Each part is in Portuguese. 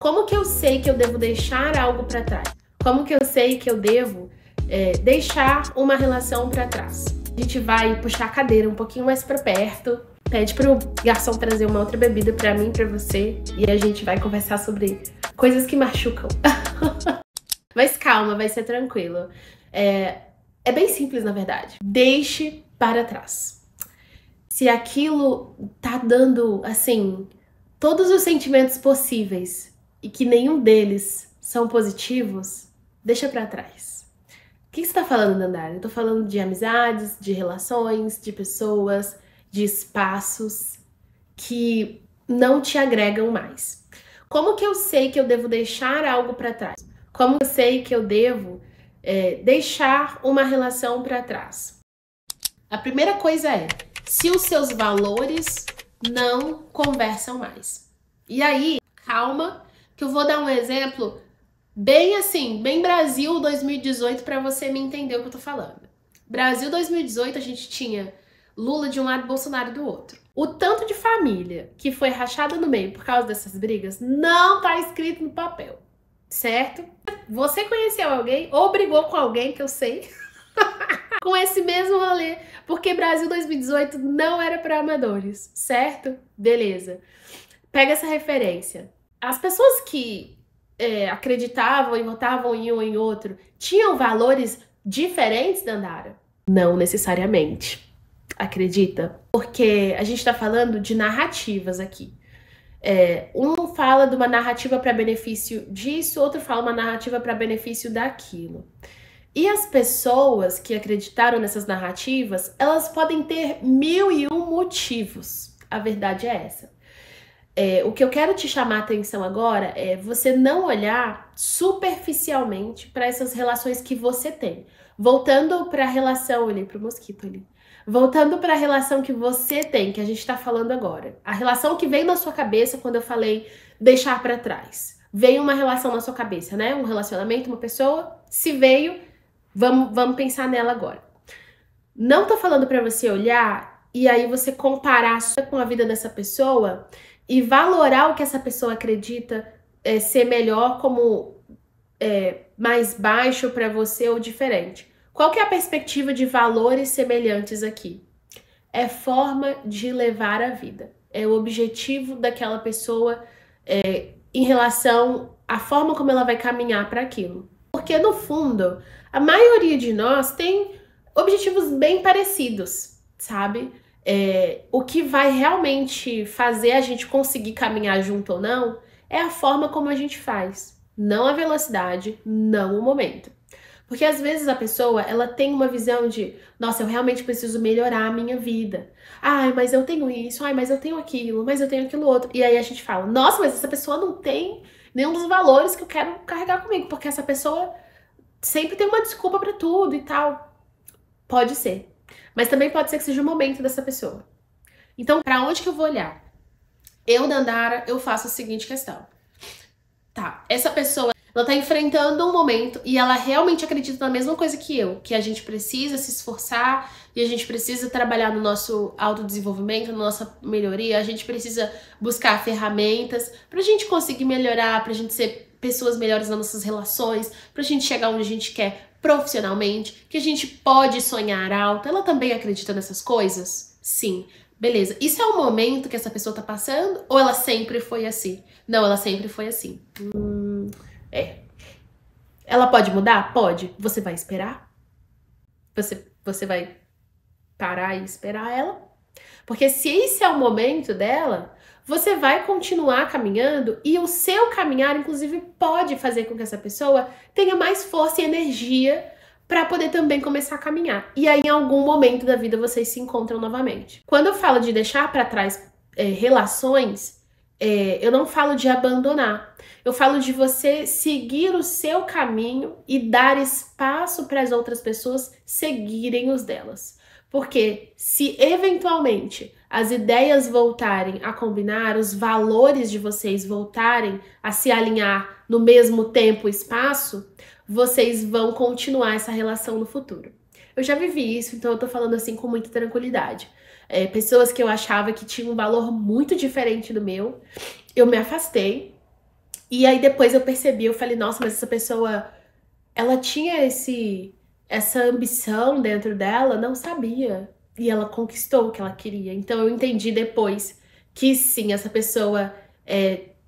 Como que eu sei que eu devo deixar algo para trás? Como que eu sei que eu devo deixar uma relação para trás? A gente vai puxar a cadeira um pouquinho mais para perto, pede pro garçom trazer uma outra bebida para mim, para você, e a gente vai conversar sobre coisas que machucam. Mas calma, vai ser tranquilo. É bem simples, na verdade. Deixe para trás. Se aquilo tá dando, assim, todos os sentimentos possíveis e que nenhum deles são positivos, deixa pra trás. O que você tá falando, Dandara? Eu tô falando de amizades, de relações, de pessoas, de espaços que não te agregam mais. Como que eu sei que eu devo deixar algo pra trás? Como eu sei que eu devo deixar uma relação pra trás? A primeira coisa é, se os seus valores não conversam mais. E aí, calma, que eu vou dar um exemplo bem assim, bem Brasil 2018 para você me entender o que eu tô falando. Brasil 2018 a gente tinha Lula de um lado e Bolsonaro do outro. O tanto de família que foi rachada no meio por causa dessas brigas não tá escrito no papel, certo? Você conheceu alguém ou brigou com alguém, que eu sei, com esse mesmo rolê, porque Brasil 2018 não era para amadores, certo? Beleza. Pega essa referência. As pessoas que acreditavam e votavam em um ou em outro tinham valores diferentes, Dandara? Não necessariamente. Acredita? Porque a gente tá falando de narrativas aqui. Um fala de uma narrativa para benefício disso, outro fala uma narrativa para benefício daquilo. E as pessoas que acreditaram nessas narrativas, elas podem ter 1001 motivos. A verdade é essa. O que eu quero te chamar a atenção agora é você não olhar superficialmente para essas relações que você tem. Voltando para a relação, olhei para o mosquito ali. Voltando para a relação que você tem, que a gente está falando agora. A relação que veio na sua cabeça quando eu falei deixar para trás. Veio uma relação na sua cabeça, né? Um relacionamento, uma pessoa. Se veio, vamos pensar nela agora. Não tô falando para você olhar e aí você comparar com a vida dessa pessoa e valorar o que essa pessoa acredita ser melhor como mais baixo para você ou diferente. Qual que é a perspectiva de valores semelhantes aqui? É forma de levar a vida. É o objetivo daquela pessoa em relação à forma como ela vai caminhar para aquilo. Porque, no fundo, a maioria de nós tem objetivos bem parecidos, sabe? O que vai realmente fazer a gente conseguir caminhar junto ou não é a forma como a gente faz. Não a velocidade, não o momento. Porque às vezes a pessoa, ela tem uma visão de, nossa, eu realmente preciso melhorar a minha vida. Ai, mas eu tenho isso, ai, mas eu tenho aquilo, mas eu tenho aquilo outro. E aí a gente fala, nossa, mas essa pessoa não tem nenhum dos valores que eu quero carregar comigo, porque essa pessoa sempre tem uma desculpa pra tudo e tal. Pode ser. Mas também pode ser que seja o momento dessa pessoa. Então, pra onde que eu vou olhar? Eu, Dandara, eu faço a seguinte questão. Tá, essa pessoa, ela tá enfrentando um momento e ela realmente acredita na mesma coisa que eu, que a gente precisa se esforçar e a gente precisa trabalhar no nosso autodesenvolvimento, na nossa melhoria, a gente precisa buscar ferramentas pra gente conseguir melhorar, pra gente ser pessoas melhores nas nossas relações, pra gente chegar onde a gente quer profissionalmente, que a gente pode sonhar alto. Ela também acredita nessas coisas? Sim. Beleza, isso é o momento que essa pessoa tá passando ou ela sempre foi assim? Não, ela sempre foi assim. Ela pode mudar? Pode. Você vai esperar? Você vai parar e esperar ela? Porque se esse é o momento dela, você vai continuar caminhando e o seu caminhar, inclusive, pode fazer com que essa pessoa tenha mais força e energia para poder também começar a caminhar. E aí, em algum momento da vida, vocês se encontram novamente. Quando eu falo de deixar para trás relações, eu não falo de abandonar. Eu falo de você seguir o seu caminho e dar espaço para as outras pessoas seguirem os delas. Porque se eventualmente as ideias voltarem a combinar, os valores de vocês voltarem a se alinhar no mesmo tempo e espaço, vocês vão continuar essa relação no futuro. Eu já vivi isso, então eu tô falando assim com muita tranquilidade. Pessoas que eu achava que tinham um valor muito diferente do meu, eu me afastei E aí depois eu percebi, eu falei, nossa, mas essa pessoa, ela tinha essa ambição dentro dela, não sabia. E ela conquistou o que ela queria. Então eu entendi depois que sim, essa pessoa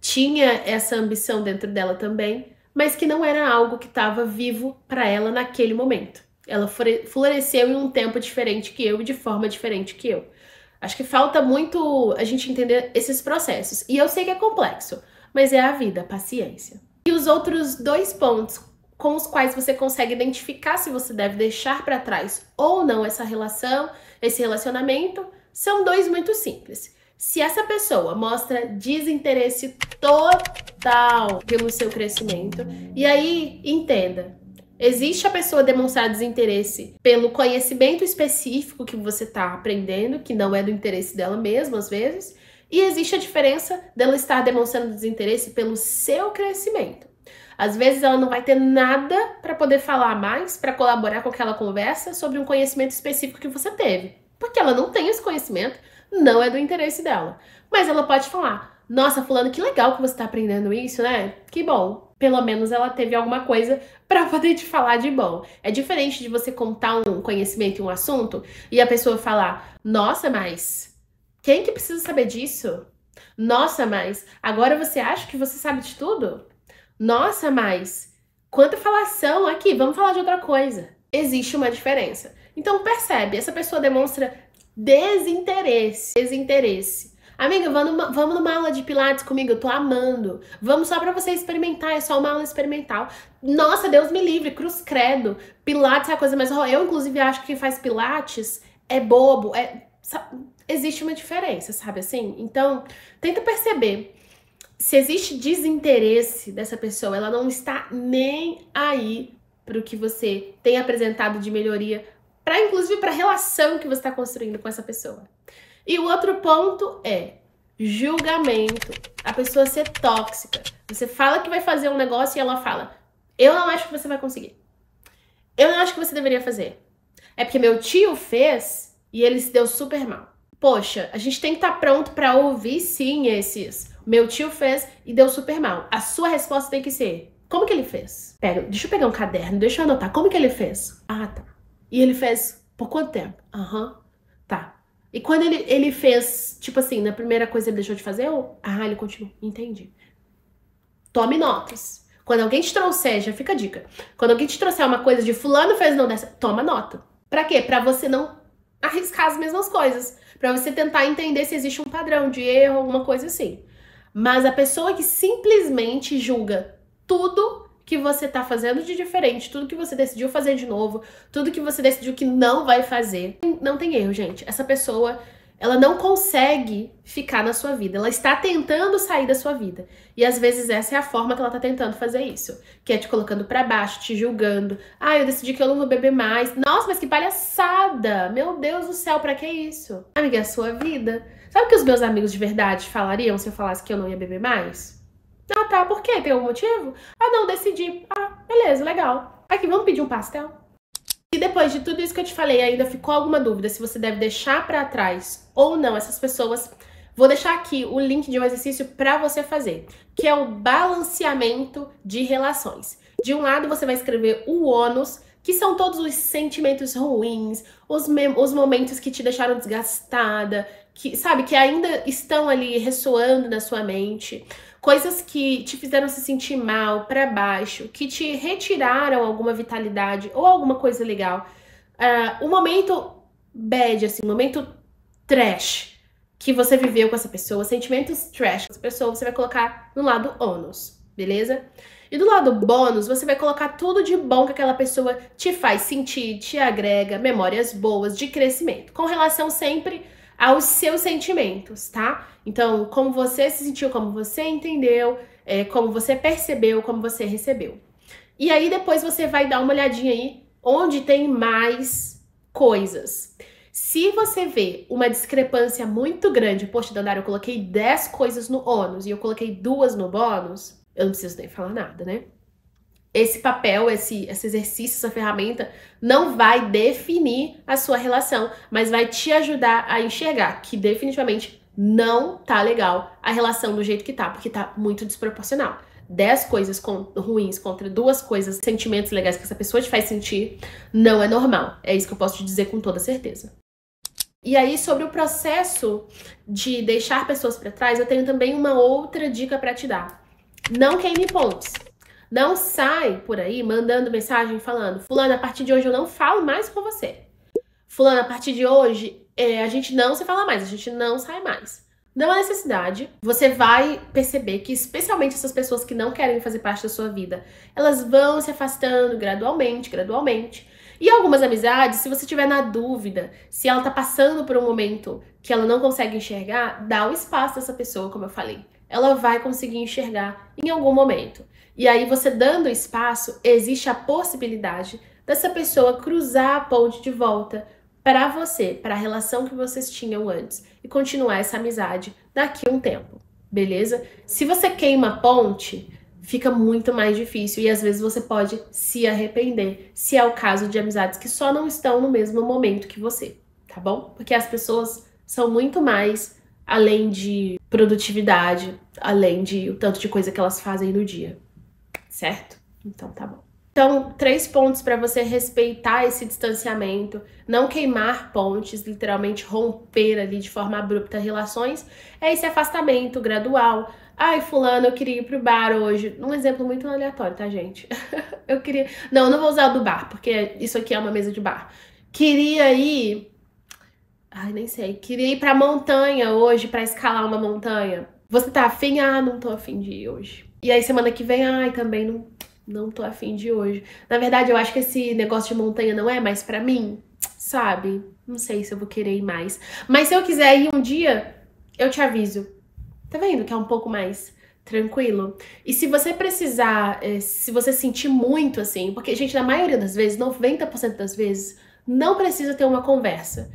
tinha essa ambição dentro dela também, mas que não era algo que estava vivo para ela naquele momento. Ela floresceu em um tempo diferente que eu e de forma diferente que eu. Acho que falta muito a gente entender esses processos. E eu sei que é complexo, mas é a vida, paciência. E os outros 2 pontos com os quais você consegue identificar se você deve deixar para trás ou não essa relação, esse relacionamento, são 2 muito simples. Se essa pessoa mostra desinteresse total pelo seu crescimento, e aí entenda, existe a pessoa demonstrar desinteresse pelo conhecimento específico que você está aprendendo, que não é do interesse dela mesma, às vezes, e existe a diferença dela estar demonstrando desinteresse pelo seu crescimento. Às vezes ela não vai ter nada para poder falar mais, para colaborar com aquela conversa sobre um conhecimento específico que você teve, porque ela não tem esse conhecimento, não é do interesse dela. Mas ela pode falar, nossa, fulano, que legal que você está aprendendo isso, né? Que bom. Pelo menos ela teve alguma coisa para poder te falar de bom. É diferente de você contar um conhecimento em um assunto e a pessoa falar, nossa, mas quem que precisa saber disso? Nossa, mas agora você acha que você sabe de tudo? Nossa, mas quanta falação aqui, vamos falar de outra coisa. Existe uma diferença. Então percebe, essa pessoa demonstra desinteresse. Amiga, vamos numa aula de pilates comigo, eu tô amando. Vamos só pra você experimentar, é só uma aula experimental. Nossa, Deus me livre, cruz credo. Pilates é a coisa mais... Eu, inclusive, acho que quem faz pilates é bobo. Existe uma diferença, sabe assim? Então, tenta perceber. Se existe desinteresse dessa pessoa, ela não está nem aí pro que você tem apresentado de melhoria, inclusive para a relação que você está construindo com essa pessoa. E o outro ponto é julgamento. A pessoa ser tóxica. Você fala que vai fazer um negócio e ela fala, eu não acho que você vai conseguir. Eu não acho que você deveria fazer. É porque meu tio fez e ele se deu super mal. Poxa, a gente tem que estar pronto para ouvir sim esses. Meu tio fez e deu super mal. A sua resposta tem que ser, como que ele fez? Deixa eu pegar um caderno, deixa eu anotar. Como que ele fez? Ah, tá. E ele fez por quanto tempo? Tá. E quando ele fez, tipo assim, na primeira coisa ele deixou de fazer? Ele continuou. Entendi. Tome notas. Quando alguém te trouxer, já fica a dica. Quando alguém te trouxer uma coisa de fulano fez não dessa, toma nota. Pra quê? Pra você não arriscar as mesmas coisas. Pra você tentar entender se existe um padrão de erro, alguma coisa assim. Mas a pessoa que simplesmente julga tudo que você tá fazendo de diferente, tudo que você decidiu fazer de novo, tudo que você decidiu que não vai fazer, não tem erro, gente. Essa pessoa, ela não consegue ficar na sua vida. Ela está tentando sair da sua vida. E às vezes essa é a forma que ela tá tentando fazer isso. Que é te colocando pra baixo, te julgando. Eu decidi que eu não vou beber mais. Nossa, mas que palhaçada! Meu Deus do céu, pra que isso? Amiga, é a sua vida. Sabe o que os meus amigos de verdade falariam se eu falasse que eu não ia beber mais? Tá, por quê? Tem algum motivo? Não, decidi. Beleza, legal. Aqui, vamos pedir um pastel? E depois de tudo isso que eu te falei, ainda ficou alguma dúvida se você deve deixar pra trás ou não essas pessoas, vou deixar aqui o link de um exercício pra você fazer, que é o balanceamento de relações. De um lado, você vai escrever o ônus, que são todos os sentimentos ruins, os momentos que te deixaram desgastada, que ainda estão ali ressoando na sua mente. Coisas que te fizeram se sentir mal, pra baixo, que te retiraram alguma vitalidade ou alguma coisa legal. O momento bad, assim, momento trash que você viveu com essa pessoa, sentimentos trash com essa pessoa, você vai colocar no lado ônus, beleza? E do lado bônus, você vai colocar tudo de bom que aquela pessoa te faz sentir, te agrega, memórias boas de crescimento, com relação sempre aos seus sentimentos, tá? Então, como você se sentiu, como você entendeu, como você percebeu, como você recebeu. E aí, depois você vai dar uma olhadinha aí onde tem mais coisas. Se você vê uma discrepância muito grande, poxa, Dandara, eu coloquei 10 coisas no ônus e eu coloquei 2 no bônus, eu não preciso nem falar nada, né? Esse papel, esse exercício, essa ferramenta não vai definir a sua relação, mas vai te ajudar a enxergar que definitivamente não tá legal a relação do jeito que tá, porque tá muito desproporcional. 10 coisas ruins contra 2 coisas, sentimentos legais que essa pessoa te faz sentir, não é normal. É isso que eu posso te dizer com toda certeza. E aí, sobre o processo de deixar pessoas pra trás, eu tenho também uma outra dica pra te dar. Não queime pontes. Não sai por aí mandando mensagem falando: fulano, a partir de hoje eu não falo mais com você. Fulano, a partir de hoje a gente não se fala mais, a gente não sai mais. Não há necessidade. Você vai perceber que, especialmente essas pessoas que não querem fazer parte da sua vida, elas vão se afastando gradualmente. E algumas amizades, se você tiver na dúvida se ela tá passando por um momento que ela não consegue enxergar, dá o espaço dessa pessoa, como eu falei. Ela vai conseguir enxergar em algum momento. E aí, você dando espaço, existe a possibilidade dessa pessoa cruzar a ponte de volta para você, para a relação que vocês tinham antes e continuar essa amizade daqui a um tempo, beleza? Se você queima a ponte, fica muito mais difícil e às vezes você pode se arrepender, se é o caso de amizades que só não estão no mesmo momento que você, tá bom? Porque as pessoas são muito mais além de produtividade, além de o tanto de coisa que elas fazem no dia, certo? Então tá bom. Então, 3 pontos para você respeitar esse distanciamento, não queimar pontes, literalmente romper ali de forma abrupta relações, é esse afastamento gradual. Ai, fulano, eu queria ir pro bar hoje. Um exemplo muito aleatório, tá, gente? Eu queria... Não vou usar o do bar, porque isso aqui é uma mesa de bar. Queria ir... Ai, nem sei. Queria ir pra montanha hoje, pra escalar uma montanha. Você tá afim? Ah, não tô afim de ir hoje. E aí, semana que vem, ai, também não tô afim de hoje. Na verdade, eu acho que esse negócio de montanha não é mais pra mim, sabe? Não sei se eu vou querer ir mais. Mas se eu quiser ir um dia, eu te aviso. Tá vendo que é um pouco mais tranquilo? E se você precisar, se você sentir muito assim, porque, gente, na maioria das vezes, 90% das vezes, não precisa ter uma conversa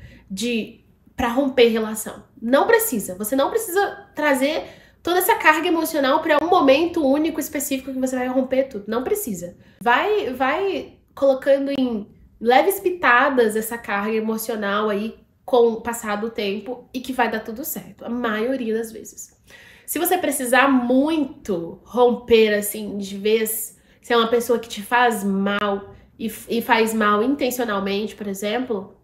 pra romper relação. Não precisa. Você não precisa trazer toda essa carga emocional para um momento único, específico, que você vai romper tudo. Não precisa. Vai colocando em leves pitadas essa carga emocional aí com o passar do tempo e que vai dar tudo certo. A maioria das vezes. Se você precisar muito romper, assim, de vez, se é uma pessoa que te faz mal e faz mal intencionalmente, por exemplo,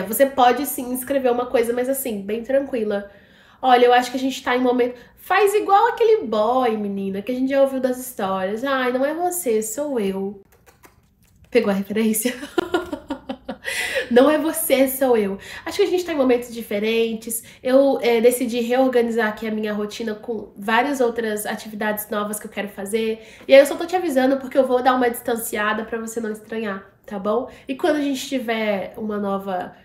você pode sim escrever uma coisa, mas assim, bem tranquila. Olha, eu acho que a gente tá em momento... Faz igual aquele boy, menina, que a gente já ouviu das histórias. Ai, não é você, sou eu. Pegou a referência? Não é você, sou eu. Acho que a gente tá em momentos diferentes. Eu decidi reorganizar aqui a minha rotina com várias outras atividades novas que eu quero fazer. E aí eu só tô te avisando porque eu vou dar uma distanciada pra você não estranhar, tá bom? E quando a gente tiver uma nova...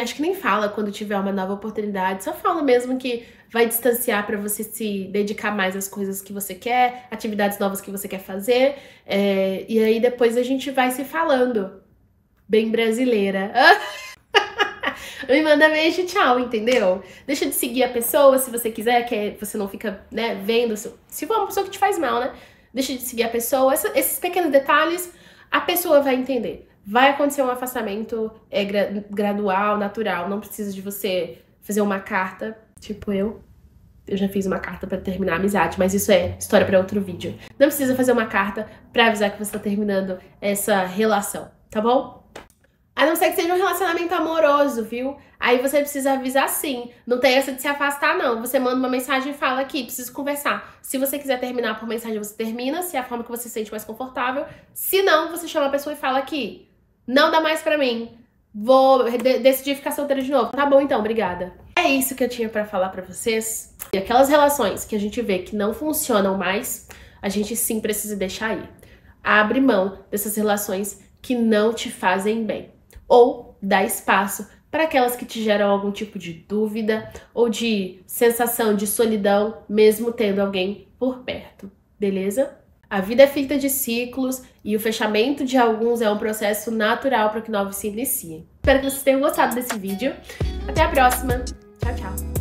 acho que nem fala quando tiver uma nova oportunidade, só fala mesmo que vai distanciar para você se dedicar mais às coisas que você quer, atividades novas que você quer fazer, e aí depois a gente vai se falando. Bem brasileira. Me manda beijo, tchau, entendeu? Deixa de seguir a pessoa se você quiser, que você não fica, né, vendo, se for uma pessoa que te faz mal, né? Deixa de seguir a pessoa, esses pequenos detalhes, a pessoa vai entender. Vai acontecer um afastamento gradual, natural. Não precisa de você fazer uma carta, tipo eu já fiz uma carta pra terminar a amizade, mas isso é história pra outro vídeo. Não precisa fazer uma carta pra avisar que você tá terminando essa relação, tá bom? A não ser que seja um relacionamento amoroso, viu? Aí você precisa avisar sim. Não tem essa de se afastar, não. Você manda uma mensagem e fala aqui, preciso conversar. Se você quiser terminar por mensagem, você termina, se é a forma que você se sente mais confortável. Se não, você chama a pessoa e fala aqui, não dá mais pra mim, vou decidir ficar solteira de novo. Tá bom então, obrigada. É isso que eu tinha pra falar pra vocês. E aquelas relações que a gente vê que não funcionam mais, a gente sim precisa deixar ir. Abre mão dessas relações que não te fazem bem. Ou dá espaço para aquelas que te geram algum tipo de dúvida ou de sensação de solidão, mesmo tendo alguém por perto, beleza? A vida é feita de ciclos e o fechamento de alguns é um processo natural para que novos se iniciem. Espero que vocês tenham gostado desse vídeo. Até a próxima. Tchau, tchau.